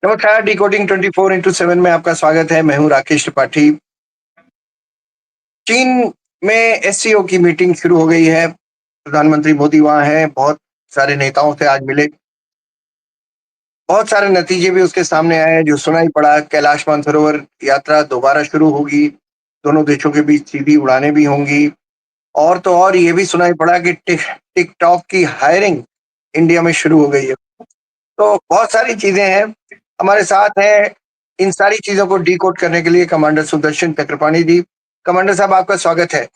नमस्कार, decoding 24x7 में आपका स्वागत है। मैं हूँ राकेश त्रिपाठी। चीन में एससीओ की मीटिंग शुरू हो गई है। प्रधानमंत्री मोदी वहाँ हैं, बहुत सारे नेताओं से आज मिले। बहुत सारे नतीजे भी उसके सामने आए हैं, जो सुनाई पड़ा। कैलाश मानसरोवर यात्रा दोबारा शुरू होगी, दोनों देशों के बीच सीधी उड़ानें भी होंगी। और तो और ये भी सुनाई पड़ा कि टिकटॉक की हायरिंग इंडिया में शुरू हो गई है। तो बहुत सारी चीजें हैं। हमारे साथ हैं इन सारी चीजों को डिकोड करने के लिए कमांडर सुदर्शन चक्रपाणी जी। कमांडर साहब, आपका स्वागत है।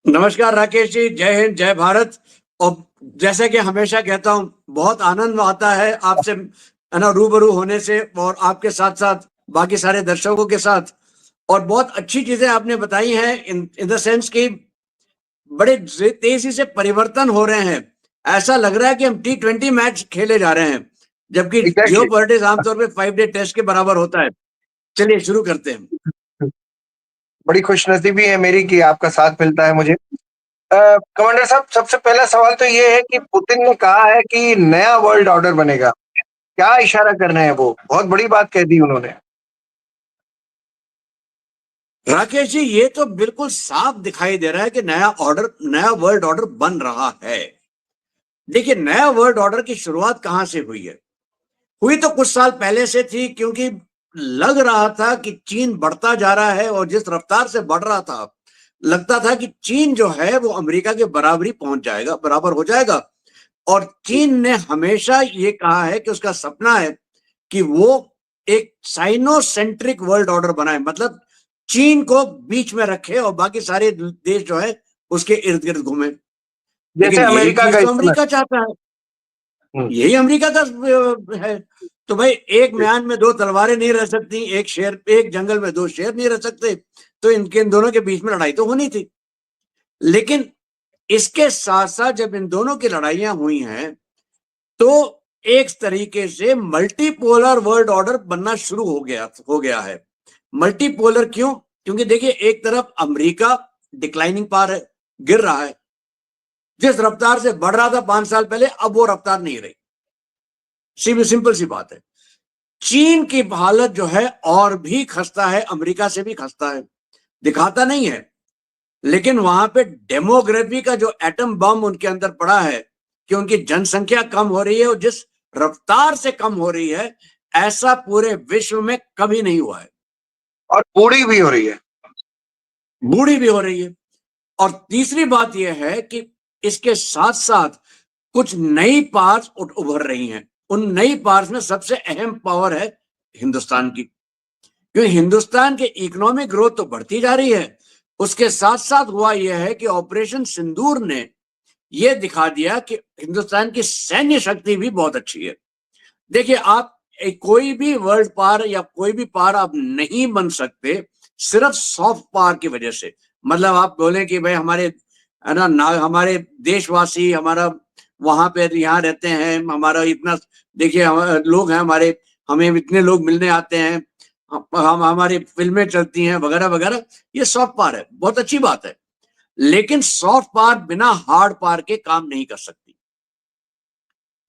नमस्कार राकेश जी, जय हिंद, जय भारत। और जैसे कि हमेशा कहता हूं, बहुत आनंद आता है आपसे है ना रूबरू होने से, और आपके साथ साथ बाकी सारे दर्शकों के साथ। और बहुत अच्छी चीजें आपने बताई हैं इन द सेंस कि बड़े तेजी से परिवर्तन हो रहे हैं। ऐसा लग रहा है कि हम T20 मैच खेले जा रहे हैं, जबकि जियो एग्जैक्टली। पॉलिटिक्स आमतौर पे 5 डे टेस्ट के बराबर होता है। चलिए शुरू करते हैं। बड़ी खुशनसीबी है मेरी कि आपका साथ मिलता है मुझे। कमांडर साहब, सबसे पहला सवाल तो ये है कि पुतिन ने कहा है कि नया वर्ल्ड ऑर्डर बनेगा। क्या इशारा कर रहे हैं? वो बहुत बड़ी बात कह दी उन्होंने। राकेश जी, ये तो बिल्कुल साफ दिखाई दे रहा है कि नया वर्ल्ड ऑर्डर बन रहा है। देखिए, नया वर्ल्ड ऑर्डर की शुरुआत कहां से हुई है? हुई तो कुछ साल पहले से थी, क्योंकि लग रहा था कि चीन बढ़ता जा रहा है, और जिस रफ्तार से बढ़ रहा था, लगता था कि चीन जो है वो अमेरिका के बराबरी पहुंच जाएगा, बराबर हो जाएगा। और चीन ने हमेशा ये कहा है कि उसका सपना है कि वो एक साइनोसेंट्रिक वर्ल्ड ऑर्डर बनाए, मतलब चीन को बीच में रखे और बाकी सारे देश जो है उसके इर्द गिर्द घूमे। जैसे लेकिन यही अमेरिका का चीज तो इस समय। अमेरिका चाहता है, हम्म। यही अमेरिका का है। तो भाई, एक म्यान में दो तलवारें नहीं रह सकती, एक जंगल में दो शेर नहीं रह सकते। तो इन दोनों के बीच में लड़ाई तो होनी थी। लेकिन इसके साथ साथ जब इन दोनों की लड़ाइयां हुई हैं, तो एक तरीके से मल्टीपोलर वर्ल्ड ऑर्डर बनना शुरू हो गया है। मल्टीपोलर क्यों? क्योंकि देखिए, एक तरफ अमेरिका डिक्लाइनिंग पार है, गिर रहा है। जिस रफ्तार से बढ़ रहा था 5 साल पहले, अब वो रफ्तार नहीं रही। सिंपल सी बात है। चीन की हालत जो है और भी खस्ता है, अमेरिका से भी खस्ता है। दिखाता नहीं है, लेकिन वहां पे डेमोग्राफी का जो एटम बम उनके अंदर पड़ा है, कि उनकी जनसंख्या कम हो रही है, और जिस रफ्तार से कम हो रही है, ऐसा पूरे विश्व में कभी नहीं हुआ है। और बूढ़ी भी हो रही है। बूढ़ी भी हो रही है। और तीसरी बात यह है कि इसके साथ साथ कुछ नई पावर्स उभर रही हैं। उन नई पावर्स में सबसे अहम पावर है हिंदुस्तान की, क्योंकि हिंदुस्तान की इकोनॉमिक ग्रोथ तो बढ़ती जा रही है। उसके साथ साथ हुआ यह है कि ऑपरेशन सिंदूर ने यह दिखा दिया कि हिंदुस्तान की सैन्य शक्ति भी बहुत अच्छी है। देखिए, आप कोई भी वर्ल्ड पावर या कोई भी पावर आप नहीं बन सकते सिर्फ सॉफ्ट पावर की वजह से। मतलब आप बोलें कि भाई हमारे है ना हमारे देशवासी, हमारा वहां पे यहाँ रहते हैं, हमारा इतना देखिए लोग हैं हमारे, हमें इतने लोग मिलने आते हैं, हम हमारी फिल्में चलती हैं वगैरह वगैरह। ये सॉफ्ट पावर है, बहुत अच्छी बात है। लेकिन सॉफ्ट पावर बिना हार्ड पावर के काम नहीं कर सकती।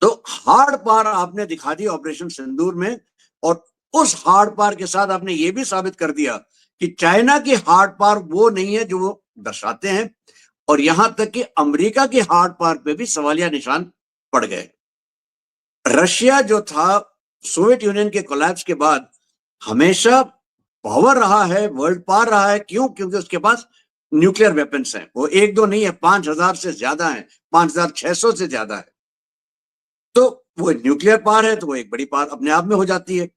तो हार्ड पावर आपने दिखा दी ऑपरेशन सिंदूर में, और उस हार्ड पावर के साथ आपने ये भी साबित कर दिया कि चाइना की हार्ड पावर वो नहीं है जो वो दर्शाते हैं। और यहां तक कि अमेरिका की हार्ड पावर पे भी सवालिया निशान पड़ गए। रशिया जो था, सोवियत यूनियन के कोलैप्स के बाद हमेशा पावर रहा है, वर्ल्ड पावर रहा है। क्यों? क्योंकि उसके पास न्यूक्लियर वेपन्स हैं। वो एक दो नहीं है, 5,000 से ज्यादा है, 5,600 से ज्यादा है। तो वो न्यूक्लियर पावर है, तो वो एक बड़ी पावर अपने आप में हो जाती है।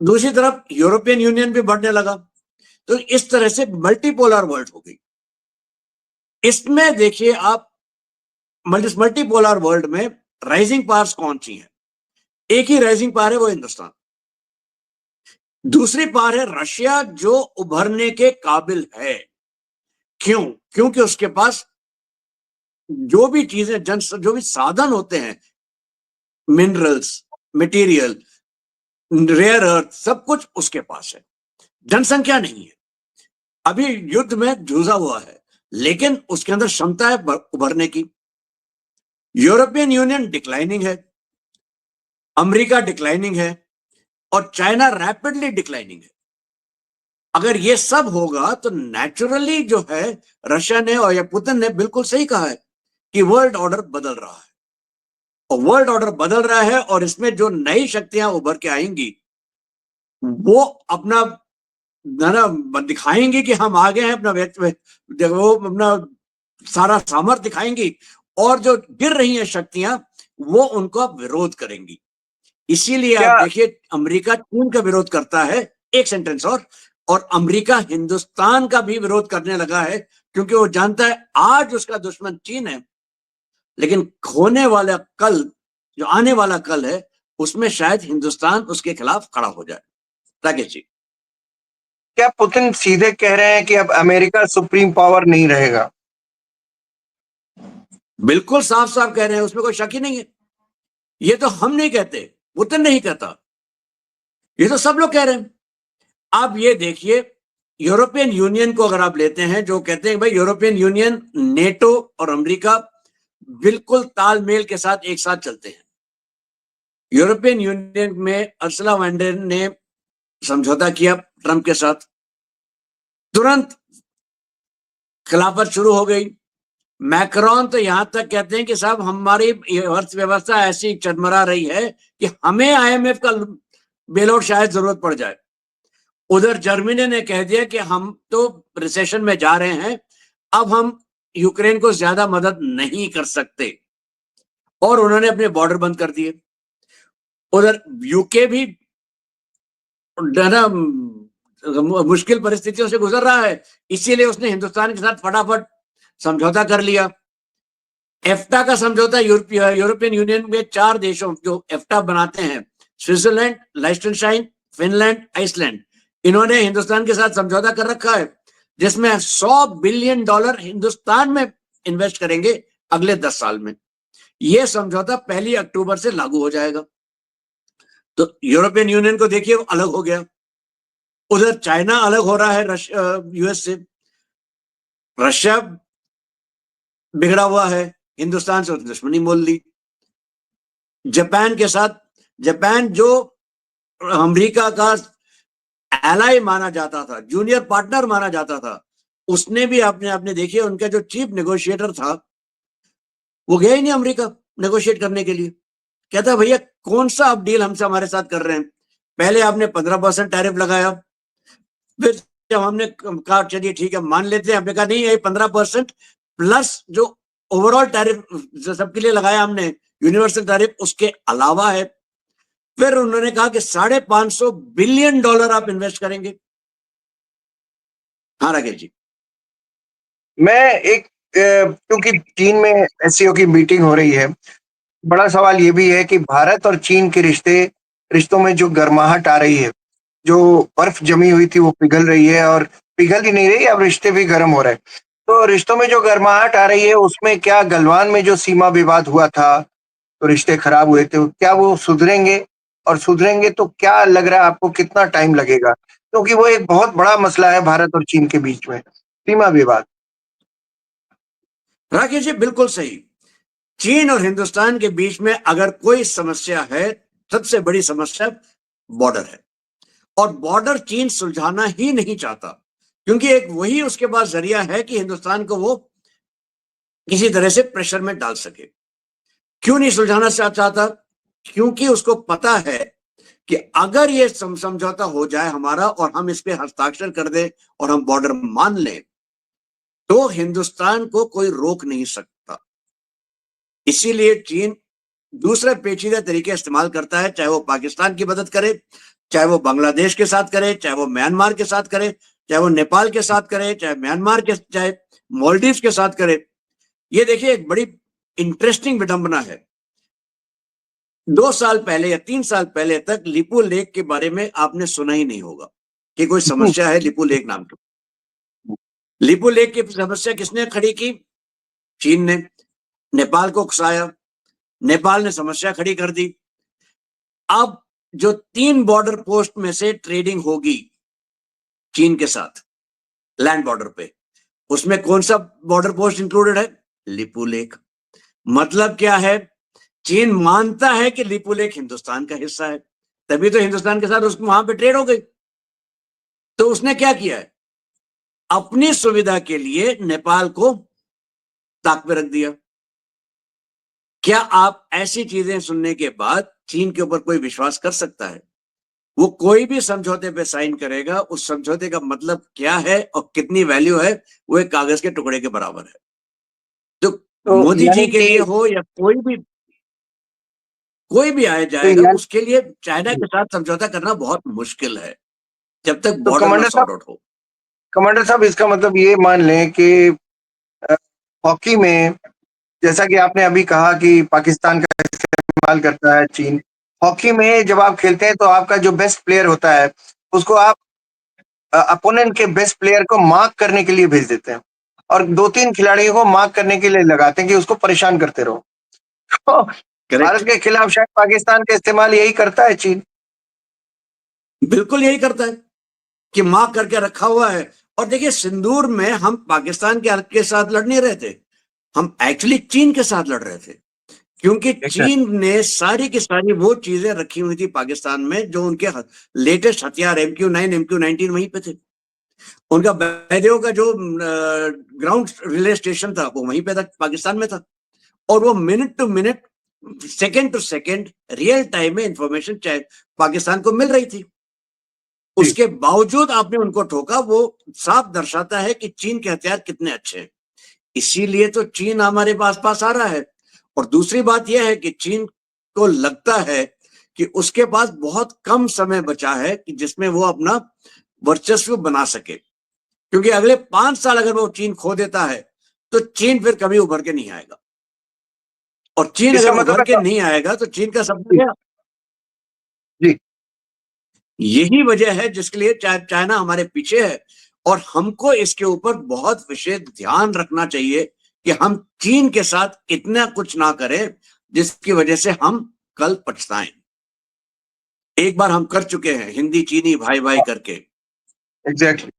दूसरी तरफ यूरोपियन यूनियन भी बढ़ने लगा। तो इस तरह से मल्टीपोलर वर्ल्ड हो गई। इसमें देखिए आप, मल्टीपोलर वर्ल्ड में राइजिंग पावर्स कौन सी हैं? एक ही राइजिंग पावर है, वो हिंदुस्तान। दूसरी पावर है रशिया, जो उभरने के काबिल है। क्यों? क्योंकि उसके पास जो भी चीजें, जो भी साधन होते हैं, मिनरल्स, मटेरियल, रेयर अर्थ, सब कुछ उसके पास है। जनसंख्या नहीं है, अभी युद्ध में जूझा हुआ है, लेकिन उसके अंदर क्षमता है उभरने की। यूरोपियन यूनियन डिक्लाइनिंग है, अमेरिका डिक्लाइनिंग है और चाइना रैपिडली डिक्लाइनिंग है। अगर ये सब होगा तो नेचुरली जो है रशिया ने और या पुतिन ने बिल्कुल सही कहा है कि वर्ल्ड ऑर्डर बदल रहा है, और वर्ल्ड ऑर्डर बदल रहा है और इसमें जो नई शक्तियां उभर के आएंगी वो अपना ना दिखाएंगे कि हम आगे हैं, अपना वो अपना सारा सामर्थ्य दिखाएंगी, और जो गिर रही हैं शक्तियां वो उनका विरोध करेंगी। इसीलिए आप क्या देखिए अमेरिका चीन का विरोध करता है, एक सेंटेंस और अमेरिका हिंदुस्तान का भी विरोध करने लगा है, क्योंकि वो जानता है आज उसका दुश्मन चीन है, लेकिन होने वाला कल, जो आने वाला कल है, उसमें शायद हिंदुस्तान उसके खिलाफ खड़ा हो जाए। राकेश जी। क्या पुतिन सीधे कह रहे हैं कि अब अमेरिका सुप्रीम पावर नहीं रहेगा? बिल्कुल साफ साफ कह रहे हैं, उसमें कोई शक ही नहीं है। ये तो हम नहीं कहते, पुतिन नहीं कहता, ये तो सब लोग कह रहे हैं। आप ये देखिए यूरोपियन यूनियन को अगर आप लेते हैं, जो कहते हैं भाई यूरोपियन यूनियन, नेटो और अमेरिका बिल्कुल तालमेल के साथ एक साथ चलते हैं। यूरोपियन यूनियन में अर्सुला वॉन डर ने समझौता किया ट्रंप के साथ, तुरंत खिलाफत शुरू हो गई। मैक्रोन तो यहां तक कहते हैं कि साहब हमारी अर्थव्यवस्था ऐसी चरमरा रही है कि हमें आईएमएफ का बेलआउट शायद जरूरत पड़ जाए। उधर जर्मनी ने कह दिया कि हम तो रिसेशन में जा रहे हैं, अब हम यूक्रेन को ज्यादा मदद नहीं कर सकते, और उन्होंने अपने बॉर्डर बंद कर दिए। उधर यूके भी ना मुश्किल परिस्थितियों से गुजर रहा है, इसीलिए उसने हिंदुस्तान के साथ फटाफट समझौता कर लिया। एफ्टा का समझौता यूरोपियन यूनियन में 4 देशों जो एफ्टा बनाते हैं, स्विट्जरलैंड, लाइechtenstein, फिनलैंड, आइसलैंड, इन्होंने हिंदुस्तान के साथ समझौता कर रखा है, जिसमें $100 बिलियन हिंदुस्तान में इन्वेस्ट करेंगे अगले 10 साल में। यह समझौता 1 अक्टूबर से लागू हो जाएगा। तो यूरोपियन यूनियन को देखिए अलग हो गया। उधर चाइना अलग हो रहा है यूएस से, रशिया बिगड़ा हुआ है, हिंदुस्तान से दुश्मनी मोल ली। जापान के साथ, जापान जो अमेरिका का एलाई माना जाता था, जूनियर पार्टनर माना जाता था, उसने भी आपने देखिए उनका जो चीफ नेगोशिएटर था वो गया ही नहीं अमेरिका नेगोशिएट करने के लिए। कहता भैया कौन सा आप डील हमसे हमारे साथ कर रहे हैं, पहले आपने 15% टैरिफ लगाया, फिर जब हमने कहा चलिए ठीक है मान लेते हैं, हमने कहा नहीं ये 15% प्लस जो ओवरऑल टैरिफ सबके लिए लगाया हमने, यूनिवर्सल टैरिफ, उसके अलावा है। फिर उन्होंने कहा कि $550 बिलियन आप इन्वेस्ट करेंगे। हाँ राकेश जी। मैं एक क्योंकि चीन में एससीओ की मीटिंग हो रही है, बड़ा सवाल ये भी है कि भारत और चीन के रिश्तों में जो गर्माहट आ रही है, जो बर्फ जमी हुई थी वो पिघल रही है, और पिघल ही नहीं रही, अब रिश्ते भी गर्म हो रहे हैं। तो रिश्तों में जो गर्माहट आ रही है उसमें क्या गलवान में जो सीमा विवाद हुआ था, तो रिश्ते खराब हुए थे, क्या वो सुधरेंगे? और सुधरेंगे तो क्या लग रहा है आपको कितना टाइम लगेगा? क्योंकि वो एक बहुत बड़ा मसला है भारत और चीन के बीच में, सीमा विवाद। राकेश जी बिल्कुल सही। चीन और हिंदुस्तान के बीच में अगर कोई समस्या है, सबसे बड़ी समस्या बॉर्डर है, और बॉर्डर चीन सुलझाना ही नहीं चाहता, क्योंकि एक वही उसके पास जरिया है कि हिंदुस्तान को वो किसी तरह से प्रेशर में डाल सके। क्यों नहीं सुलझाना चाहता? क्योंकि उसको पता है कि अगर ये समझौता हो जाए हमारा और हम इस पे हस्ताक्षर कर दें और हम बॉर्डर मान लें, तो हिंदुस्तान को कोई रोक नहीं सकता। इसीलिए चीन दूसरे पेचीदे तरीके इस्तेमाल करता है, चाहे वो पाकिस्तान की मदद करे, चाहे वो बांग्लादेश के साथ करे, चाहे वो म्यांमार के साथ करे, चाहे वो नेपाल के साथ करे, चाहे म्यांमार के, चाहे मालदीव के साथ करे। ये देखिए एक बड़ी इंटरेस्टिंग विडंबना है। 2 साल पहले या 3 साल पहले तक लिपू लेक के बारे में आपने सुना ही नहीं होगा कि कोई समस्या है लिपू लेक नाम की। लिपू लेक की समस्या किसने खड़ी की? चीन ने नेपाल को उकसाया, नेपाल ने समस्या खड़ी कर दी। अब जो 3 बॉर्डर पोस्ट में से ट्रेडिंग होगी चीन के साथ लैंड बॉर्डर पे, उसमें कौन सा बॉर्डर पोस्ट इंक्लूडेड है? लिपू लेक। मतलब क्या है? चीन मानता है कि लिपुलेख हिंदुस्तान का हिस्सा है, तभी तो हिंदुस्तान के साथ उसको वहां पे ट्रेड हो गई। तो उसने क्या किया है? अपनी सुविधा के लिए नेपाल को ताक पे रख दिया। क्या आप ऐसी चीजें सुनने के बाद चीन के ऊपर कोई विश्वास कर सकता है? वो कोई भी समझौते पे साइन करेगा, उस समझौते का मतलब क्या है और कितनी वैल्यू है, वो एक कागज के टुकड़े के बराबर है। तो तो मोदी जी यानी के कि लिए हो या कोई भी आया तो जाएगा, यानी उसके लिए चाइना के साथ समझौता करना बहुत मुश्किल है जब तक तो बॉर्डर ना सॉर्ट आउट हो। कमांडर साहब इसका मतलब ये मान लें कि अ, हॉकी में जैसा कि आपने अभी कहा कि पाकिस्तान का इस्तेमाल करता है चीन। हॉकी में जब आप खेलते हैं तो आपका जो बेस्ट प्लेयर होता है, उसको आप अपोनेंट के बेस्ट प्लेयर को मार्क करने के लिए भेज देते हैं और 2-3 खिलाड़ियों को मार्क करने के लिए लगाते हैं कि उसको परेशान करते रहो। तो भारत करेक्ट, के खिलाफ शायद पाकिस्तान का इस्तेमाल यही करता है चीन। बिल्कुल यही करता है कि मार्क करके रखा हुआ है। और देखिए, सिंदूर में हम पाकिस्तान के साथ लड़ नहीं रहे थे, हम एक्चुअली चीन के साथ लड़ रहे थे, क्योंकि एग्ज़ैक्टली। चीन ने सारी की सारी वो चीजें रखी हुई थी पाकिस्तान में जो उनके लेटेस्ट हथियार MQ-9 MQ-19 वहीं पे थे। उनका बैरियो का जो ग्राउंड रिले स्टेशन था वो वहीं पे था, पाकिस्तान में था। और वो minute to minute, second to second, real time में इंफॉर्मेशन पाकिस्तान को मिल रही थी। जी, उसके बावजूद आपने उनको ठोका, वो साफ दर्शाता है कि चीन के हथियार कितने अच्छे हैं। इसीलिए तो चीन हमारे पास पास आ रहा है। और दूसरी बात यह है कि चीन को लगता है कि उसके पास बहुत कम समय बचा है कि जिसमें वो अपना वर्चस्व बना सके, क्योंकि अगले 5 साल अगर वो चीन खो देता है तो चीन फिर कभी उभर के नहीं आएगा। और चीन इसका अगर मतलब उभर है के नहीं आएगा तो चीन का सपना जी, गया। जी। यही वजह है जिसके लिए चाइना हमारे पीछे है। और हमको इसके ऊपर बहुत विशेष ध्यान रखना चाहिए कि हम चीन के साथ इतना कुछ ना करें जिसकी वजह से हम कल पछताएं। एक बार हम कर चुके हैं हिंदी चीनी भाई भाई हाँ, करके, एग्ज़ैक्टली।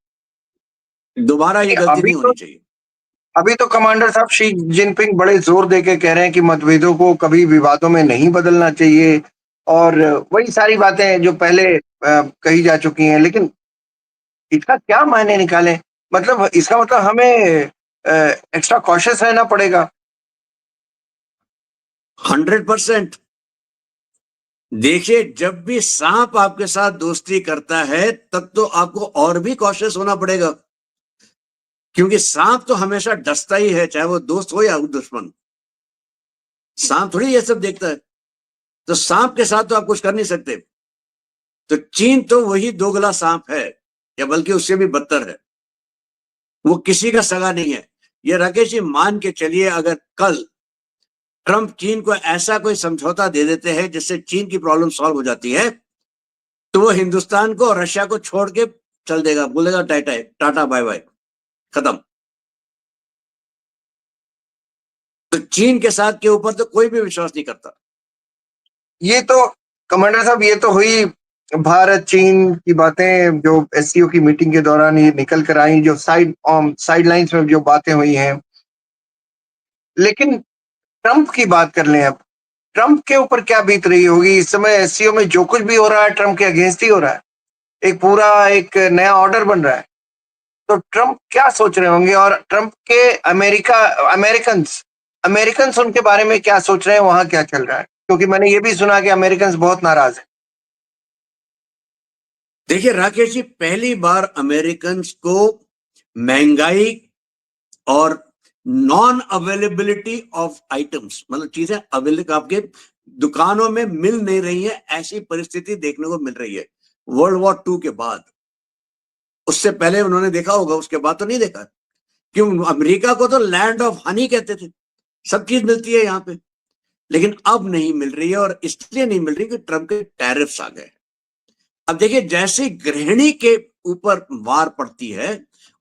दोबारा ये गलती अभी नहीं तो होनी चाहिए। अभी तो कमांडर साहब शी जिनपिंग बड़े ज़ोर दे के कह रहे हैं कि मतभेदों को कभी विवादों में नहीं बदलना चाहिए और वही सारी बातें जो पहले कही जा चुकी हैं। लेकिन इसका क्या मायने निकालें? मतलब इसका मतलब हमें अ, एक्स्ट्रा कॉशियस रहना पड़ेगा। 100%। देखिए, जब भी सांप आपके साथ दोस्ती करता है तब तो आपको और भी कॉशियस होना पड़ेगा, क्योंकि सांप तो हमेशा डसता ही है, चाहे वो दोस्त हो या दुश्मन। सांप थोड़ी ये सब देखता है। तो सांप के साथ तो आप कुछ कर नहीं सकते। तो चीन तो वही दोगला सांप है, या बल्कि उससे भी बदतर है। वो किसी का सगा नहीं है। ये राकेश जी, मान के चलिए अगर कल ट्रंप चीन को ऐसा कोई समझौता दे देते हैं जिससे चीन की प्रॉब्लम सॉल्व हो जाती है, तो वो हिंदुस्तान को और रशिया को छोड़ के चल देगा, बोलेगा टाटा टाटा बाय बाय, खत्म। तो चीन के साथ के ऊपर तो कोई भी विश्वास नहीं करता। ये तो कमांडर साहब ये तो हुई भारत चीन की बातें जो एससीओ की मीटिंग के दौरान ये निकल कर आई, जो साइड लाइन्स में जो बातें हुई हैं। लेकिन ट्रंप की बात कर लें अब। ट्रंप के ऊपर क्या बीत रही होगी इस समय? एससीओ में जो कुछ भी हो रहा है ट्रंप के अगेंस्ट ही हो रहा है। एक पूरा एक नया ऑर्डर बन रहा है। तो ट्रंप क्या सोच रहे होंगे और ट्रंप के अमेरिकन्स अमेरिकन्स उनके बारे में क्या सोच रहे हैं, वहां क्या चल रहा है? क्योंकि मैंने ये भी सुना कि अमेरिकन्स बहुत नाराज हैं। देखिए राकेश जी, पहली बार अमेरिकन को महंगाई और नॉन अवेलेबिलिटी ऑफ आइटम्स, मतलब चीजें अवेलेबल आपके दुकानों में मिल नहीं रही है, ऐसी परिस्थिति देखने को मिल रही है वर्ल्ड वॉर 2 के बाद। उससे पहले उन्होंने देखा होगा, उसके बाद तो नहीं देखा। क्यों? अमेरिका को तो लैंड ऑफ हनी कहते थे, सब चीज मिलती है यहाँ पे। लेकिन अब नहीं मिल रही है, और इसलिए नहीं मिल रही कि ट्रंप के टैरिफ्स आ गए। अब देखिए, जैसे गृहिणी के ऊपर मार पड़ती है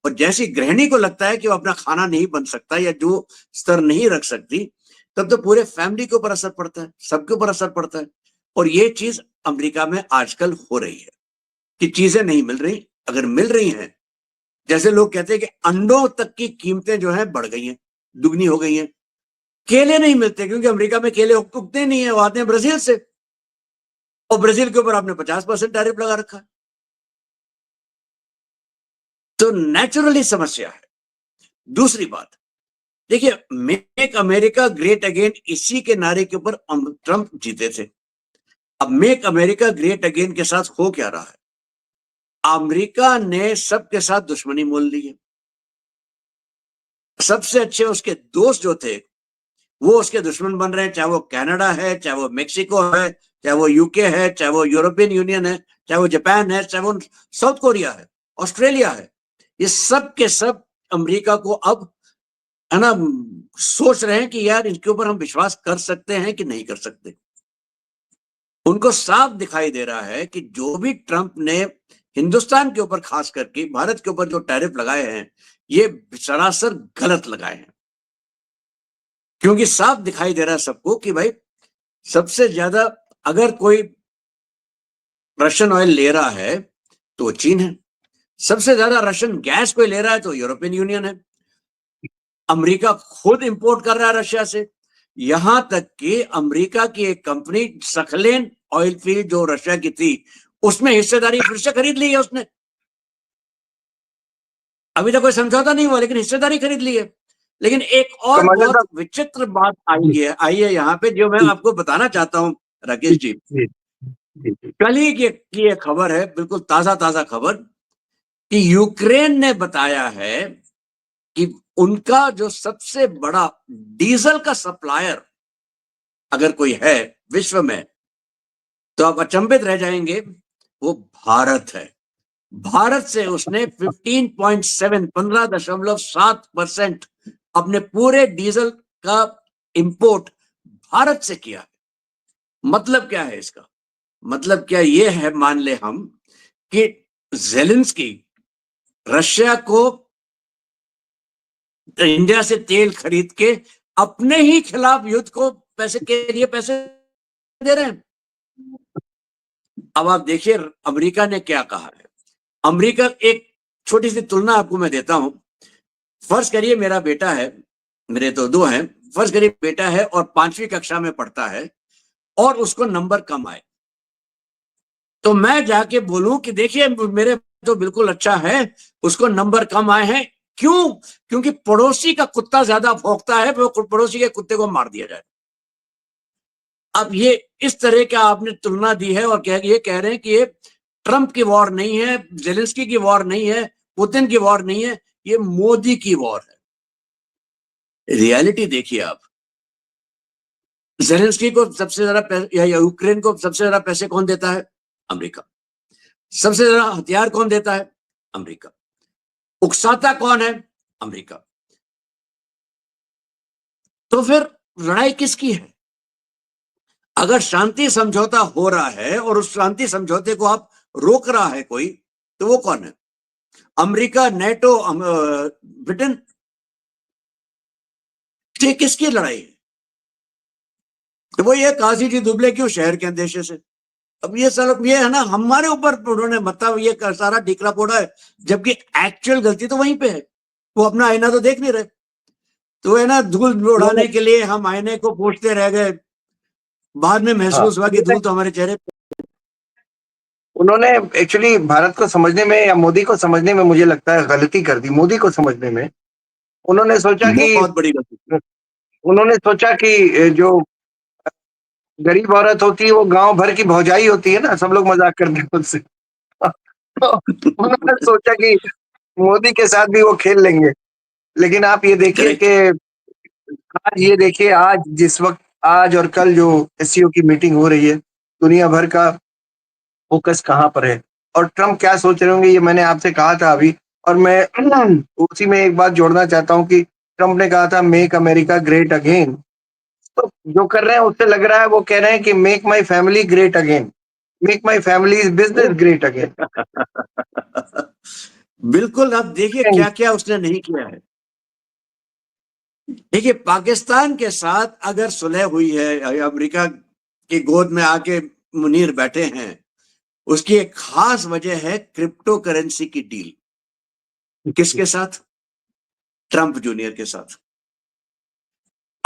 और जैसे गृहिणी को लगता है कि वो अपना खाना नहीं बन सकता या जो स्तर नहीं रख सकती, तब तो पूरे फैमिली के ऊपर असर पड़ता है, सबके ऊपर असर पड़ता है। और ये चीज अमेरिका में आजकल हो रही है कि चीजें नहीं मिल रही। अगर मिल रही हैं, जैसे लोग कहते हैं कि अंडों तक की कीमतें जो है बढ़ गई हैं, दुगनी हो गई हैं। केले नहीं मिलते क्योंकि अमेरिका में केले उगते नहीं है, वो आते हैं ब्राजील से, और ब्राजील के ऊपर आपने 50% टैरिफ लगा रखा है। तो नेचुरली समस्या है। दूसरी बात, देखिए, मेक अमेरिका ग्रेट अगेन, इसी के नारे के ऊपर ट्रंप जीते थे। अब मेक अमेरिका ग्रेट अगेन के साथ हो क्या रहा है? अमेरिका ने सबके साथ दुश्मनी मोल ली है। सबसे अच्छे उसके दोस्त जो थे वो उसके दुश्मन बन रहे हैं, चाहे वो कनाडा है, चाहे वो मेक्सिको है, चाहे वो यूके है, चाहे वो यूरोपियन यूनियन है, चाहे वो जापान है, चाहे वो साउथ कोरिया है, ऑस्ट्रेलिया है। ये सब के सब अमेरिका को अब, है ना, सोच रहे हैं कि यार इनके ऊपर हम विश्वास कर सकते हैं कि नहीं कर सकते। उनको साफ दिखाई दे रहा है कि जो भी ट्रंप ने हिंदुस्तान के ऊपर, खास करके भारत के ऊपर जो टैरिफ लगाए हैं, ये सरासर गलत लगाए हैं। क्योंकि साफ दिखाई दे रहा है सबको कि भाई सबसे ज्यादा अगर कोई रशियन ऑयल ले रहा है तो चीन है, सबसे ज्यादा रशियन गैस कोई ले रहा है तो यूरोपियन यूनियन है, अमेरिका खुद इंपोर्ट कर रहा है रशिया से। यहां तक कि अमेरिका की एक कंपनी सखलेन ऑयल फील्ड जो रशिया की थी, उसमें हिस्सेदारी फिर से खरीद ली है उसने। अभी तक कोई समझौता नहीं हुआ लेकिन हिस्सेदारी खरीद ली है। लेकिन एक और कमांडर बहुत साहब। विचित्र बात जी आई है यहाँ पे, जो मैं जी आपको बताना चाहता हूँ राकेश जी। जी जी जी। कल ही की एक खबर है, बिल्कुल ताजा ताजा खबर, कि यूक्रेन ने बताया है कि उनका जो सबसे बड़ा डीजल का सप्लायर अगर कोई है विश्व में, तो आप अचंभित रह जाएंगे, वो भारत है। भारत से उसने 15.7% अपने पूरे डीजल का इंपोर्ट भारत से किया है। मतलब क्या है इसका? मतलब क्या ये है, मान ले हम, कि जेलेंस्की रशिया को इंडिया से तेल खरीद के अपने ही खिलाफ युद्ध को पैसे के लिए पैसे दे रहे हैं। अब आप देखिए अमेरिका ने क्या कहा है। अमेरिका, एक छोटी सी तुलना आपको मैं देता हूं। फर्ज करिए मेरा बेटा है, मेरे तो दो हैं, फर्ज करिए बेटा है और 5वीं कक्षा में पढ़ता है और उसको नंबर कम आए, तो मैं जाके बोलूं कि देखिए मेरे तो बिल्कुल अच्छा है, उसको नंबर कम आए हैं। क्यों? क्योंकि पड़ोसी का कुत्ता ज्यादा भौंकता है, वो पड़ोसी के कुत्ते को मार दिया जाए। अब ये इस तरह का आपने तुलना दी है और ये कह रहे हैं कि ये ट्रंप की वॉर नहीं है, जेलेंस्की की वॉर नहीं है, पुतिन की वॉर नहीं है, ये मोदी की वॉर है। रियलिटी देखिए आप, जेलेंस्की को सबसे ज्यादा या यूक्रेन को सबसे ज्यादा पैसे कौन देता है? अमेरिका। सबसे ज्यादा हथियार कौन देता है? अमेरिका। उकसाता कौन है? अमेरिका। तो फिर लड़ाई किसकी है? अगर शांति समझौता हो रहा है और उस शांति समझौते को आप रोक रहा है कोई, तो वो कौन है? America, NATO, Britain? ये किसकी लड़ाई है? तो वो ये काशी जी दुबले क्यों शहर के अंदेशे से। अब ये सर ये है ना, हमारे ऊपर उन्होंने मतलब ये सारा टिकरा पोड़ा है, जबकि एक्चुअल गलती तो वहीं पे है। वो अपना आईना तो देख नहीं रहे, तो है ना, धूल उन्होंने उड़ाने के लिए हम आईने को पोंछते रह गए, बाद में हाँ महसूस हुआ कि धूल तो हमारे चेहरे पे। उन्होंने एक्चुअली भारत को समझने में या मोदी को समझने में मुझे लगता है गलती कर दी। मोदी को समझने में उन्होंने सोचा कि बहुत बड़ी गलती। जो गरीब औरत होती है वो गांव भर की भौजाई होती है ना, सब लोग मजाक करते हैं उससे। तो उन्होंने सोचा कि मोदी के साथ भी वो खेल लेंगे। लेकिन आप ये देखिए करेक्ट। कि आज जिस वक्त, आज और कल जो एससीओ की मीटिंग हो रही है, दुनिया भर का फोकस कहाँ पर है और ट्रम्प क्या सोच रहे होंगे, ये मैंने आपसे कहा था अभी। और मैं उसी में एक बात जोड़ना चाहता हूँ कि ट्रम्प ने कहा था मेक अमेरिका ग्रेट अगेन। तो जो कर रहे हैं उससे लग रहा है वो कह रहे हैं कि make my family great again, make my family business great again. बिल्कुल। अब देखिए क्या क्या उसने नहीं किया है। देखिए पाकिस्तान के साथ अगर सुलह हुई है, अमेरिका की गोद में आके मुनीर बैठे हैं, उसकी एक खास वजह है क्रिप्टो करेंसी की डील। किसके साथ? ट्रंप जूनियर के साथ।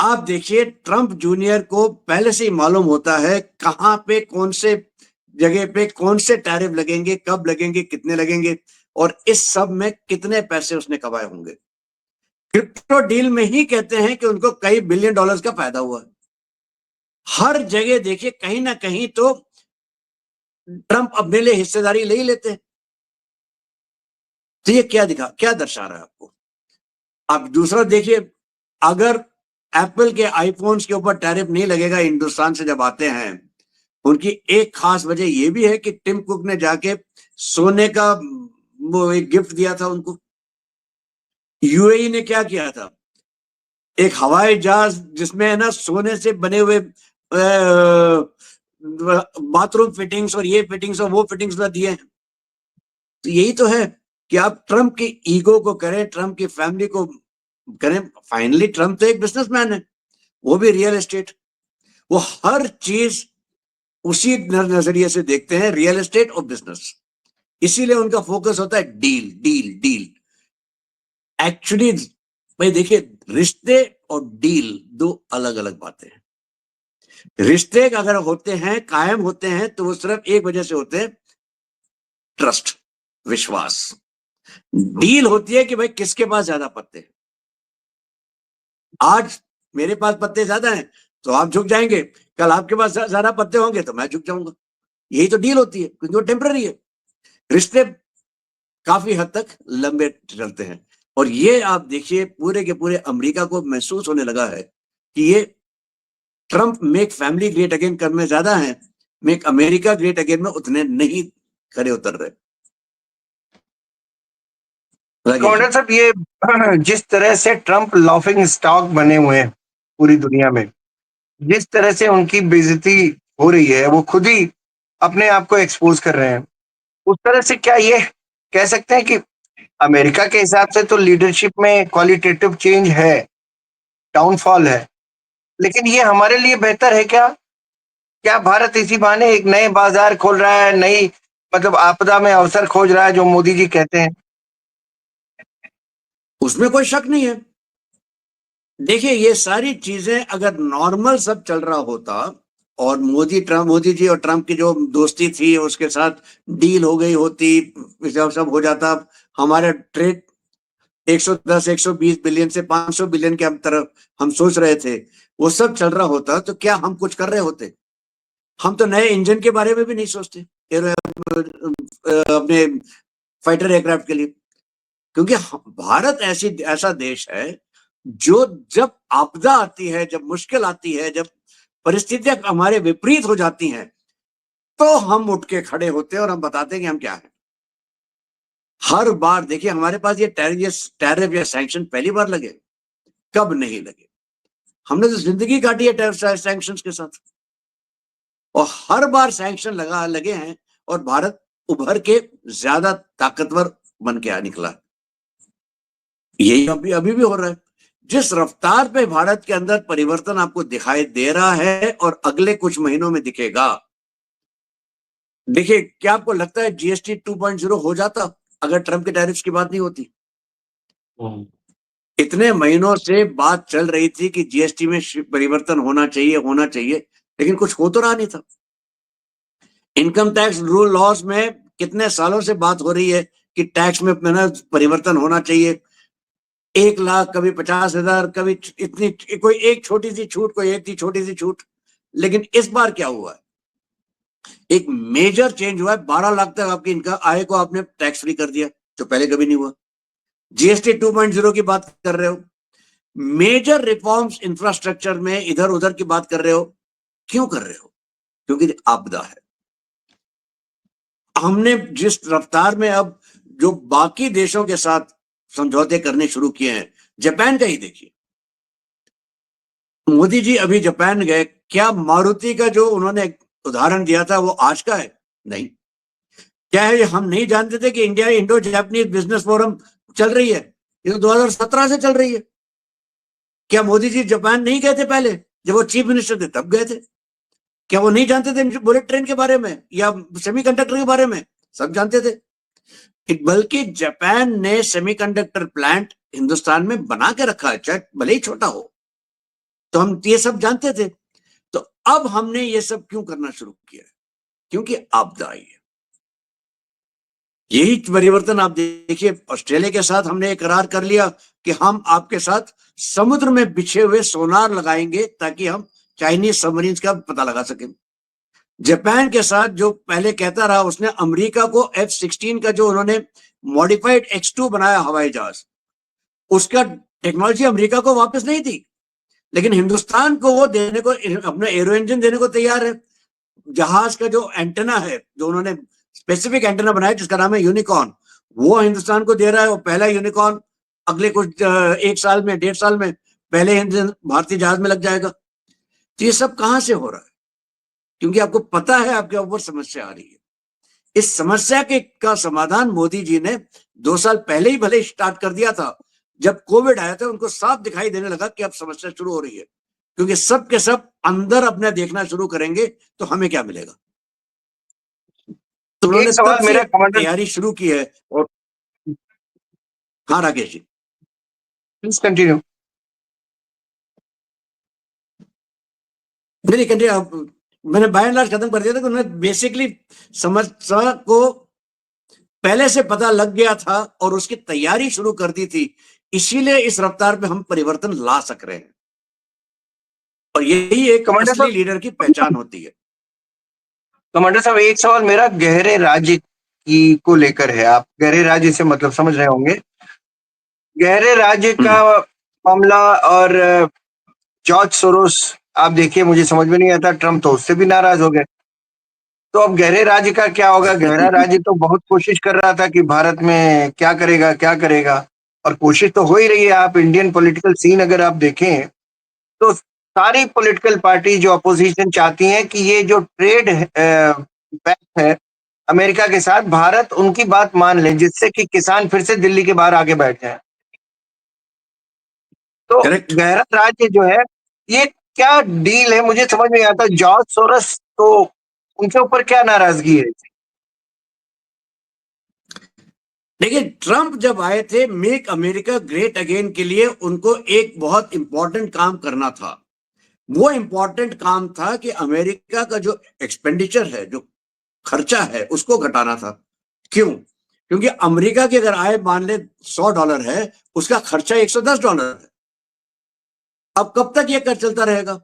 आप देखिए ट्रंप जूनियर को पहले से ही मालूम होता है कहां पे कौन से जगह पे कौन से टैरिफ लगेंगे, कब लगेंगे, कितने लगेंगे और इस सब में कितने पैसे उसने कमाए होंगे। क्रिप्टो डील में ही कहते हैं कि उनको कई बिलियन डॉलर्स का फायदा हुआ। हर जगह देखिए कहीं ना कहीं तो ट्रंप अपने लिए हिस्सेदारी ले ही लेते हैं। तो ये क्या दर्शा रहा है आपको। आप दूसरा देखिए, अगर एप्पल के आईफोन्स के ऊपर टैरिफ नहीं लगेगा हिंदुस्तान से जब आते हैं, उनकी एक खास वजह यह भी है कि टिम कुक ने जाके सोने का वो एक गिफ्ट दिया था उनको। यूएई ने क्या किया था, एक हवाई जहाज जिसमें है ना सोने से बने हुए बाथरूम फिटिंग्स और ये फिटिंग्स और वो फिटिंग्स ना दिए हैं। तो यही तो है कि आप ट्रंप की ईगो को करें, ट्रंप की फैमिली को करें। फाइनली ट्रंप तो एक बिजनेसमैन है, वो भी रियल एस्टेट, वो हर चीज उसी नजरिए से देखते हैं, रियल एस्टेट और बिजनेस। इसीलिए उनका फोकस होता है डील डील डील। एक्चुअली भाई देखिए, रिश्ते और डील दो अलग अलग बातें हैं। रिश्ते अगर होते हैं, कायम होते हैं, तो वो सिर्फ एक वजह से होते हैं, ट्रस्ट, विश्वास। डील होती है कि भाई किसके पास ज्यादा पत्ते हैं। आज मेरे पास पत्ते ज्यादा हैं तो आप झुक जाएंगे, कल आपके पास ज्यादा पत्ते होंगे तो मैं झुक जाऊंगा। यही तो डील होती है, क्योंकि वो टेम्पररी है। रिश्ते काफी हद तक लंबे चलते हैं। और ये आप देखिए पूरे के पूरे अमेरिका को महसूस होने लगा है कि ये Trump make family great again करने ज्यादा है, मेक अमेरिका ग्रेट अगेन में उतने नहीं खड़े उतर रहे। कॉमरेड साहब, ये जिस तरह से ट्रंप लॉफिंग स्टॉक बने हुए हैं पूरी दुनिया में, जिस तरह से उनकी बेइज्जती हो रही है, वो खुद ही अपने आप को एक्सपोज कर रहे हैं। उस तरह से क्या ये कह सकते हैं कि अमेरिका के हिसाब से तो लीडरशिप में क्वालिटेटिव चेंज है, डाउनफॉल है, लेकिन ये हमारे लिए बेहतर है क्या? क्या भारत इसी बहाने एक नए बाजार खोल रहा है, नई मतलब आपदा में अवसर खोज रहा है, जो मोदी जी कहते हैं? उसमें कोई शक नहीं है। देखिए ये सारी चीजें अगर नॉर्मल सब चल रहा होता और मोदी जी और ट्रंप की जो दोस्ती थी उसके साथ डील हो गई होती, सब हो जाता, हमारे ट्रेड 110 120 बिलियन से 500 बिलियन के हम तरफ हम सोच रहे थे, वो सब चल रहा होता तो क्या हम कुछ कर रहे होते? हम तो नए इंजन के बारे में भी नहीं सोचते अपने फाइटर एयरक्राफ्ट के लिए। क्योंकि भारत ऐसा देश है जो जब आपदा आती है, जब मुश्किल आती है, जब परिस्थितियां हमारे विपरीत हो जाती हैं, तो हम उठ के खड़े होते हैं और हम बताते हैं कि हम क्या है। हर बार देखिए हमारे पास ये टैरिफ या सैंक्शन पहली बार लगे, कब नहीं लगे। हमने तो जिंदगी काटी है टैरिफ सैंक्शन के साथ, और हर बार सैंक्शन लगे हैं और भारत उभर के ज्यादा ताकतवर बन के निकला। यही अभी अभी भी हो रहा है। जिस रफ्तार पे भारत के अंदर परिवर्तन आपको दिखाई दे रहा है और अगले कुछ महीनों में दिखेगा, देखिए क्या आपको लगता है जीएसटी 2.0 हो जाता अगर ट्रंप के टैरिफ्स की बात नहीं होती? इतने महीनों से बात चल रही थी कि जीएसटी में परिवर्तन होना चाहिए, लेकिन कुछ हो तो रहा नहीं था। इनकम टैक्स रूल लॉस में कितने सालों से बात हो रही है कि टैक्स में परिवर्तन होना चाहिए। 1 लाख, कभी 50,000, कभी इतनी कोई एक छोटी सी छूट, कोई एक छोटी सी छूट। लेकिन इस बार क्या हुआ है, एक मेजर चेंज हुआ है। 12 लाख तक आपकी इनकम आय को आपने टैक्स फ्री कर दिया, जो पहले कभी नहीं हुआ। जीएसटी 2.0 की बात कर रहे हो, मेजर रिफॉर्म्स इंफ्रास्ट्रक्चर में इधर उधर की बात कर रहे हो। क्यों कर रहे हो? क्योंकि आपदा है। हमने जिस रफ्तार में अब जो बाकी देशों के साथ समझौते करने शुरू किए हैं, जापान का ही देखिए। मोदी जी अभी जापान गए, क्या मारुति का जो उन्होंने उदाहरण दिया था वो आज का है? नहीं। क्या है, हम नहीं जानते थे कि India Indo Japanese business forum चल रही है? ये तो 2017 से चल रही है। क्या मोदी जी जापान नहीं गए थे पहले, जब वो चीफ मिनिस्टर थे तब गए थे? क्या वो नहीं जानते थे बुलेट ट्रेन के बारे में या सेमीकंडक्टर के बारे में? सब जानते थे। बल्कि जापान ने सेमीकंडक्टर प्लांट हिंदुस्तान में बना के रखा है, चाहे भले ही छोटा हो। तो हम ये सब जानते थे। तो अब हमने ये सब क्यों करना शुरू किया? क्योंकि आपदा आई है। यही परिवर्तन आप देखिए, ऑस्ट्रेलिया के साथ हमने एक करार कर लिया कि हम आपके साथ समुद्र में बिछे हुए सोनार लगाएंगे ताकि हम चाइनीज सबमरीन का पता लगा सकें। जापान के साथ जो पहले कहता रहा, उसने अमेरिका को F-16 का जो उन्होंने मॉडिफाइड X-2 बनाया हवाई जहाज, उसका टेक्नोलॉजी अमेरिका को वापस नहीं दी, लेकिन हिंदुस्तान को वो देने को, अपना एरो इंजन देने को तैयार है। जहाज का जो एंटेना है, जो उन्होंने स्पेसिफिक एंटेना बनाया जिसका नाम है यूनिकॉर्न, वो हिंदुस्तान को दे रहा है। वो पहला यूनिकॉर्न अगले कुछ 1 साल में, 1.5 साल में पहले भारतीय जहाज में लग जाएगा। तो ये सब कहां से हो रहा है? क्योंकि आपको पता है आपके ऊपर समस्या आ रही है। इस समस्या के का समाधान मोदी जी ने 2 साल पहले ही भले स्टार्ट कर दिया था। जब कोविड आया था उनको साफ दिखाई देने लगा कि अब समस्या शुरू हो रही है, क्योंकि सब के सब अंदर अपने देखना शुरू करेंगे तो हमें क्या मिलेगा। तो उन्होंने एक तब सवाल से मेरा कमांडर, तैयारी शुरू की है। और हाँ राकेश जी, प्लीज कंटिन्यू। नहीं कंटिन्यू आप। मैंने बाय एंड लार्ज खत्म कर दिया था कि उन्होंने बेसिकली समस्या को पहले से पता लग गया था और उसकी तैयारी शुरू कर दी थी, इसीलिए इस रफ्तार पे हम परिवर्तन ला सक रहे हैं। और यही एक कमांडर असली साहब, लीडर की पहचान होती है। कमांडर साहब एक सवाल मेरा गहरे राज्य की को लेकर है। आप गहरे राज्य से मतलब समझ रहे होंगे। गहरे राज्य का हम्म। मामला और जॉर्ज सोरोस, आप देखिए मुझे समझ में नहीं आता, ट्रम्प तो उससे भी नाराज हो गए। तो अब गहरे राज्य का क्या होगा? गहरा राज्य तो बहुत कोशिश कर रहा था कि भारत में क्या करेगा क्या करेगा, और कोशिश तो हो ही रही है। आप इंडियन पॉलिटिकल सीन अगर आप देखें तो सारी पॉलिटिकल पार्टी जो अपोजिशन चाहती हैं कि ये जो ट्रेड पैक्ट है अमेरिका के साथ, भारत उनकी बात मान ले, जिससे कि किसान फिर से दिल्ली के बाहर आके बैठ जाए। तो करेक्ट। गहरा राज्य जो है, ये क्या डील है मुझे समझ में नहीं आता। जॉर्ज सोरस तो उनके ऊपर क्या नाराजगी है? देखिए, ट्रंप जब आए थे मेक अमेरिका ग्रेट अगेन के लिए, उनको एक बहुत इंपॉर्टेंट काम करना था। वो इंपॉर्टेंट काम था कि अमेरिका का जो एक्सपेंडिचर है, जो खर्चा है, उसको घटाना था। क्यों? क्योंकि अमेरिका की अगर आय मान ले $100 है, उसका खर्चा $110 है। अब कब तक ये कर चलता रहेगा?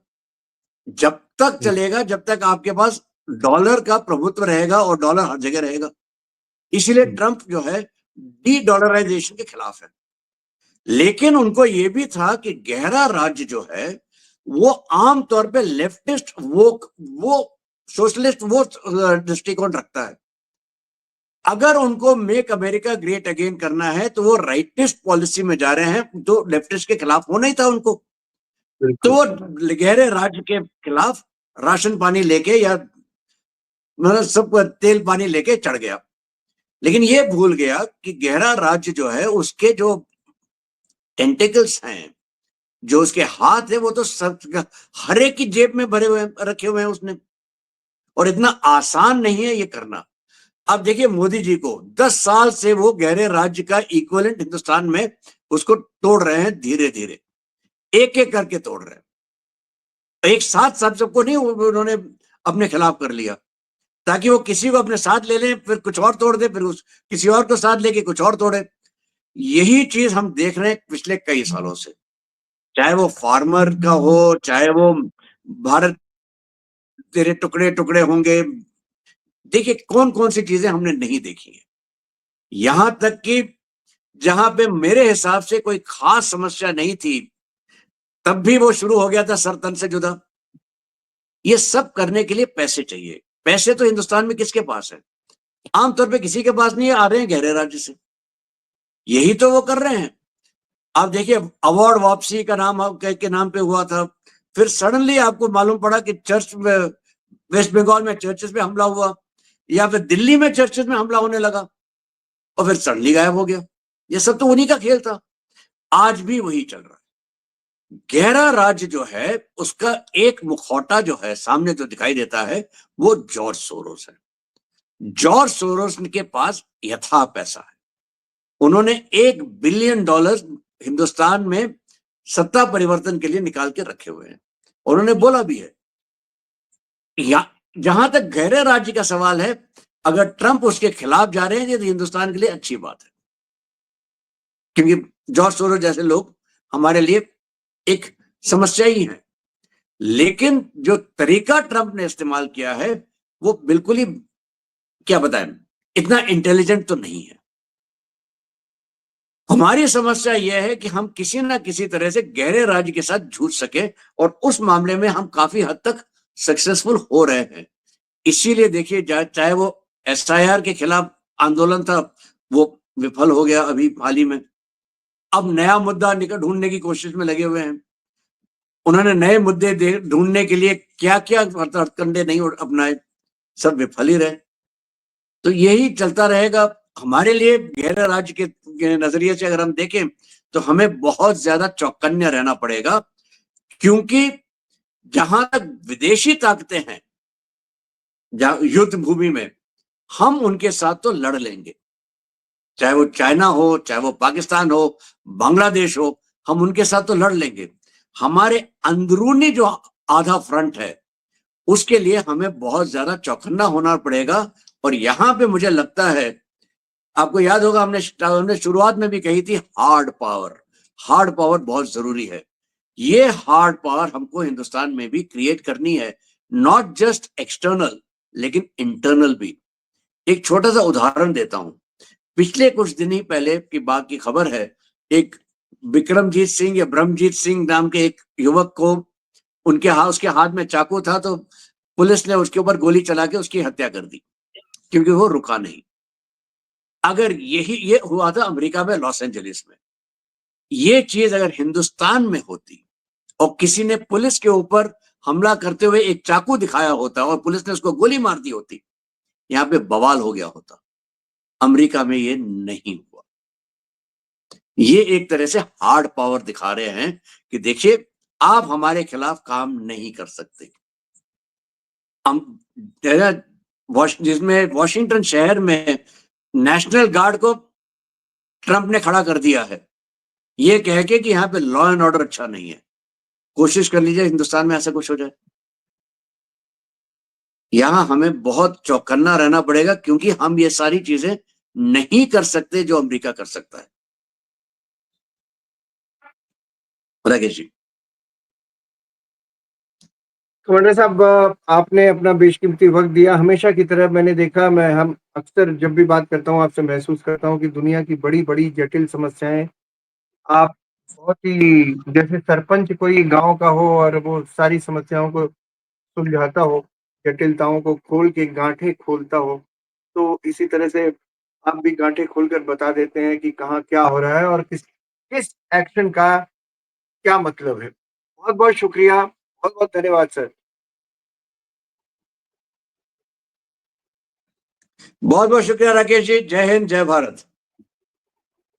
जब तक चलेगा जब तक आपके पास डॉलर का प्रभुत्व रहेगा और डॉलर हर जगह रहेगा। इसीलिए ट्रंप जो है डी डॉलराइजेशन के खिलाफ है। लेकिन उनको यह भी था कि गहरा राज्य जो है वो आमतौर पे लेफ्टिस्ट, वो सोशलिस्ट, वो दृष्टिकोण रखता है। अगर उनको मेक अमेरिका ग्रेट अगेन करना है तो वो राइटिस्ट पॉलिसी में जा रहे हैं, तो लेफ्टिस्ट के खिलाफ होना ही था उनको। तो बिल्कुल। वो गहरे राज्य के खिलाफ राशन पानी लेके, या मतलब सब तेल पानी लेके चढ़ गया। लेकिन ये भूल गया कि गहरा राज्य जो है उसके जो टेंटिकल्स हैं, जो उसके हाथ है, वो तो सब हर एक की जेब में भरे हुए रखे हुए हैं उसने। और इतना आसान नहीं है ये करना। अब देखिए मोदी जी को 10 साल से वो गहरे राज्य का इक्विवेलेंट हिंदुस्तान में उसको तोड़ रहे हैं, धीरे धीरे एक एक करके तोड़ रहे हैं। एक साथ सबको नहीं उन्होंने अपने खिलाफ कर लिया, ताकि वो किसी को अपने साथ ले लें, फिर कुछ और तोड़ दे, फिर उस किसी और को साथ लेके कुछ और तोड़े। यही चीज हम देख रहे हैं पिछले कई सालों से, चाहे वो फार्मर का हो, चाहे वो भारत तेरे टुकड़े टुकड़े होंगे। देखिए कौन कौन सी चीजें हमने नहीं देखी है। यहां तक कि जहां पे मेरे हिसाब से कोई खास समस्या नहीं थी, तब भी वो शुरू हो गया था सर तन से जुदा। ये सब करने के लिए पैसे चाहिए। पैसे तो हिंदुस्तान में किसके पास है? आमतौर पे किसी के पास नहीं है, आ रहे हैं गहरे राज्य से। यही तो वो कर रहे हैं। आप देखिए अवार्ड वापसी का नाम के नाम पे हुआ था, फिर सडनली आपको मालूम पड़ा कि चर्च में, वेस्ट बंगाल में चर्चेस पे हमला हुआ, या फिर दिल्ली में चर्चेस में हमला होने लगा, और फिर सडनली गायब हो गया। ये सब तो उन्हीं का खेल था। आज भी वही चल रहा है। गहरा राज्य जो है उसका एक मुखौटा जो है सामने जो दिखाई देता है, वो जॉर्ज सोरोस है। जॉर्ज सोरोस के पास यथा पैसा है। उन्होंने $1 बिलियन हिंदुस्तान में सत्ता परिवर्तन के लिए निकाल के रखे हुए हैं। उन्होंने बोला भी है। या जहां तक गहरे राज्य का सवाल है, अगर ट्रंप उसके खिलाफ जा रहे हैं तो हिंदुस्तान के लिए अच्छी बात है, क्योंकि जॉर्ज सोरोस जैसे लोग हमारे लिए एक समस्या ही है। लेकिन जो तरीका ट्रंप ने इस्तेमाल किया है वो बिल्कुल ही, क्या बताएं, इतना इंटेलिजेंट तो नहीं है। हमारी समस्या यह है कि हम किसी ना किसी तरह से गहरे राज्य के साथ जूझ सके, और उस मामले में हम काफी हद तक सक्सेसफुल हो रहे हैं। इसीलिए देखिए, चाहे वो एसआईआर के खिलाफ आंदोलन था, वो विफल हो गया अभी हाल ही में। अब नया मुद्दा ढूंढने की कोशिश में लगे हुए हैं। उन्होंने नए मुद्दे ढूंढने के लिए क्या क्या हथकंडे नहीं अपनाए, सब विफल ही रहे। तो यही चलता रहेगा। हमारे लिए गहरे राज्य के नजरिए से अगर हम देखें तो हमें बहुत ज्यादा चौकन्ना रहना पड़ेगा, क्योंकि जहां तक विदेशी ताकतें हैं युद्ध भूमि में, हम उनके साथ तो लड़ लेंगे, चाहे वो चाइना हो, चाहे वो पाकिस्तान हो, बांग्लादेश हो, हम उनके साथ तो लड़ लेंगे। हमारे अंदरूनी जो आधा फ्रंट है उसके लिए हमें बहुत ज्यादा चौकन्ना होना पड़ेगा। और यहां पे मुझे लगता है, आपको याद होगा हमने शुरुआत में भी कही थी, हार्ड पावर। हार्ड पावर बहुत जरूरी है। ये हार्ड पावर हमको हिंदुस्तान में भी क्रिएट करनी है, नॉट जस्ट एक्सटर्नल लेकिन इंटरनल भी। एक छोटा सा उदाहरण देता हूं। पिछले कुछ दिन ही पहले की बात की खबर है, एक विक्रमजीत सिंह या ब्रह्मजीत सिंह नाम के एक युवक को, उसके हाथ में चाकू था, तो पुलिस ने उसके ऊपर गोली चला के उसकी हत्या कर दी, क्योंकि वो रुका नहीं। अगर ये हुआ था अमेरिका में, लॉस एंजलिस में। ये चीज अगर हिंदुस्तान में होती और किसी ने पुलिस के ऊपर हमला करते हुए एक चाकू दिखाया होता और पुलिस ने उसको गोली मार दी होती, यहां पे बवाल हो गया होता। अमेरिका में ये नहीं हुआ। ये एक तरह से हार्ड पावर दिखा रहे हैं कि देखिए, आप हमारे खिलाफ काम नहीं कर सकते। हम जिसमें वॉशिंगटन शहर में नेशनल गार्ड को ट्रंप ने खड़ा कर दिया है, ये कह के कि यहाँ पे लॉ एंड ऑर्डर अच्छा नहीं है। कोशिश कर लीजिए हिंदुस्तान में ऐसा कुछ हो जाए। यहां हमें बहुत चौकन्ना रहना पड़ेगा, क्योंकि हम ये सारी चीजें नहीं कर सकते जो अमेरिका कर सकता है। राकेश जी। कमांडर साहब, आपने अपना बेशकीमती वक्त दिया। हमेशा की तरह मैंने देखा, मैं हम अक्सर जब भी बात करता हूँ आपसे महसूस करता हूँ कि दुनिया की बड़ी बड़ी जटिल समस्याएं आप बहुत ही, जैसे सरपंच कोई गांव का हो और वो सारी समस्याओं को सुलझाता हो, जटिलताओं को खोल के गांठें खोलता हो, तो इसी तरह से आप भी गांठें खोलकर बता देते हैं कि कहाँ क्या हो रहा है और किस किस एक्शन का क्या मतलब है। बहुत बहुत शुक्रिया, बहुत बहुत धन्यवाद सर। बहुत बहुत शुक्रिया राकेश जी। जय हिंद, जय भारत।